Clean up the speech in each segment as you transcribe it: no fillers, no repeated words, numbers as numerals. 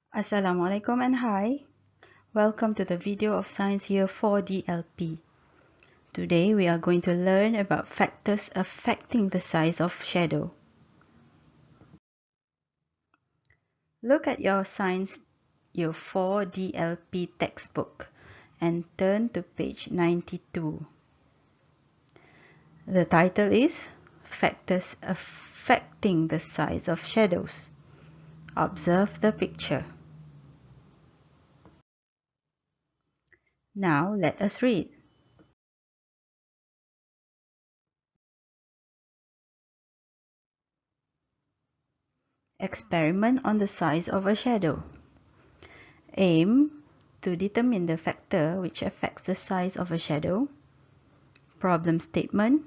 Assalamualaikum and hi. Welcome to the video of Science Year 4 DLP. Today we are going to learn about factors affecting the size of shadow. Look at your Science Year 4 DLP textbook and turn to page 92. The title is Factors Affecting the Size of Shadows. Observe the picture. Now let us read. Experiment on the size of a shadow. Aim to determine the factor which affects the size of a shadow. Problem statement.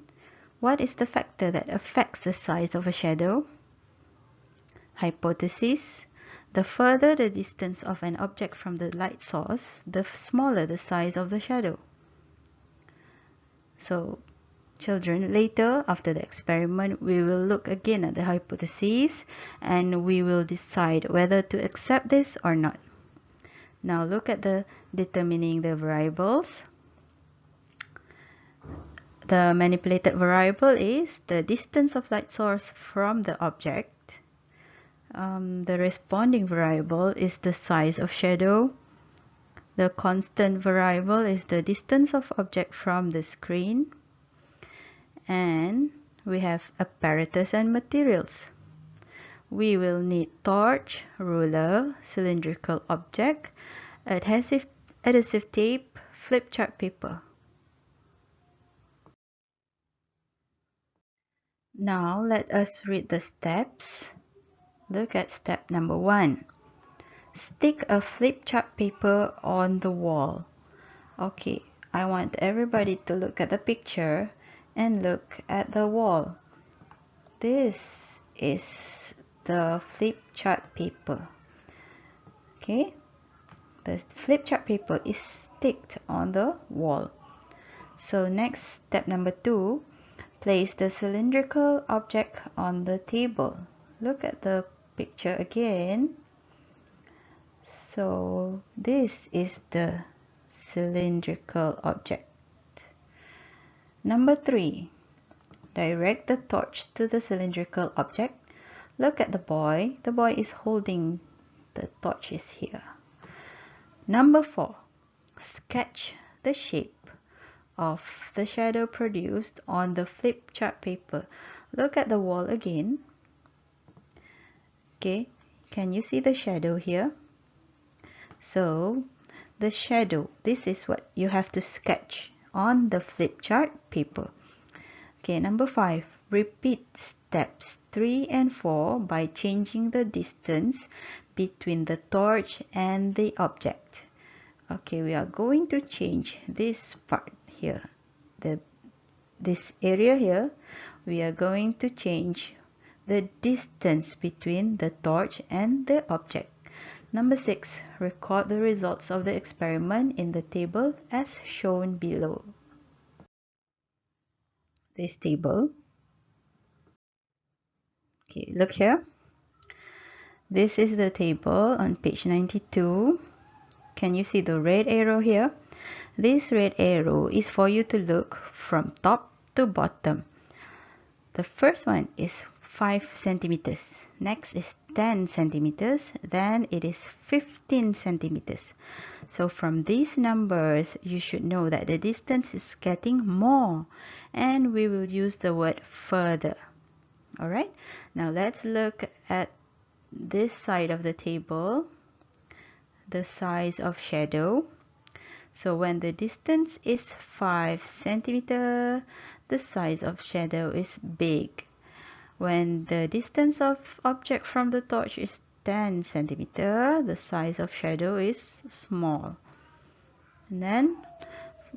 What is the factor that affects the size of a shadow? Hypothesis. The further the distance of an object from the light source, the smaller the size of the shadow. So, children, later after the experiment, we will look again at the hypothesis and we will decide whether to accept this or not. Now look at the determining the variables. The manipulated variable is the distance of light source from the object. The responding variable is the size of shadow. The constant variable is the distance of object from the screen. And we have apparatus and materials. We will need torch, ruler, cylindrical object, adhesive tape, flip chart paper. Now let us read the steps. Look at step number 1. Stick a flip chart paper on the wall. Okay, I want everybody to look at the picture and look at the wall. This is the flip chart paper. Okay, the flip chart paper is sticked on the wall. So next, step number 2, place the cylindrical object on the table. Look at the picture again. So this is the cylindrical object. Number 3, direct the torch to the cylindrical object. Look at the boy. The boy is holding the torch is here. Number 4, sketch the shape of the shadow produced on the flip chart paper. Look at the wall again. Okay, can you see the shadow here? So the shadow, this is what you have to sketch on the flip chart paper. Okay, number 5, repeat steps 3 and 4 by changing the distance between the torch and the object. Okay, we are going to change this part here, this area here. We are going to change the distance between the torch and the object. Number 6, record the results of the experiment in the table as shown below. This table. Okay, look here. This is the table on page 92. Can you see the red arrow here? This red arrow is for you to look from top to bottom. The first one is 5 centimeters. Next is 10 centimeters. Then it is 15 centimeters. So from these numbers, you should know that the distance is getting more. And we will use the word further. Alright, now let's look at this side of the table, the size of shadow. So when the distance is 5 centimeter, the size of shadow is big. When the distance of object from the torch is 10 centimeter, the size of shadow is small. And then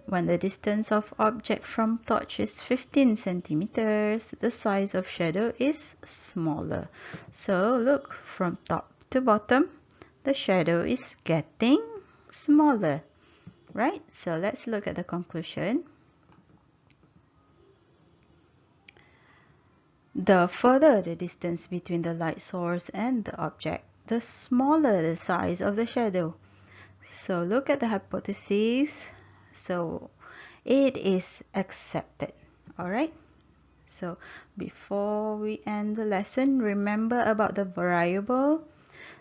when the distance of object from torch is 15 centimeters, the size of shadow is smaller. So look, from top to bottom, the shadow is getting smaller, right? So let's look at the conclusion. The further the distance between the light source and the object, the smaller the size of the shadow. So look at the hypothesis. So it is accepted. Alright. So before we end the lesson, remember about the variable.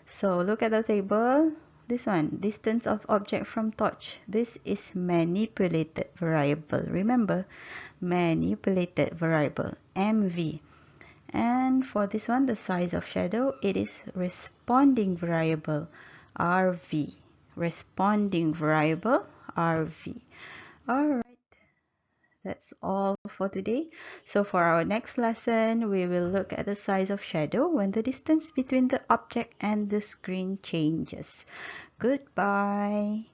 So look at the table. This one, distance of object from torch. This is manipulated variable. Remember, manipulated variable, MV. And for this one, the size of shadow, it is responding variable, RV. Responding variable, RV. Alright, that's all for today. So for our next lesson, we will look at the size of shadow when the distance between the object and the screen changes. Goodbye.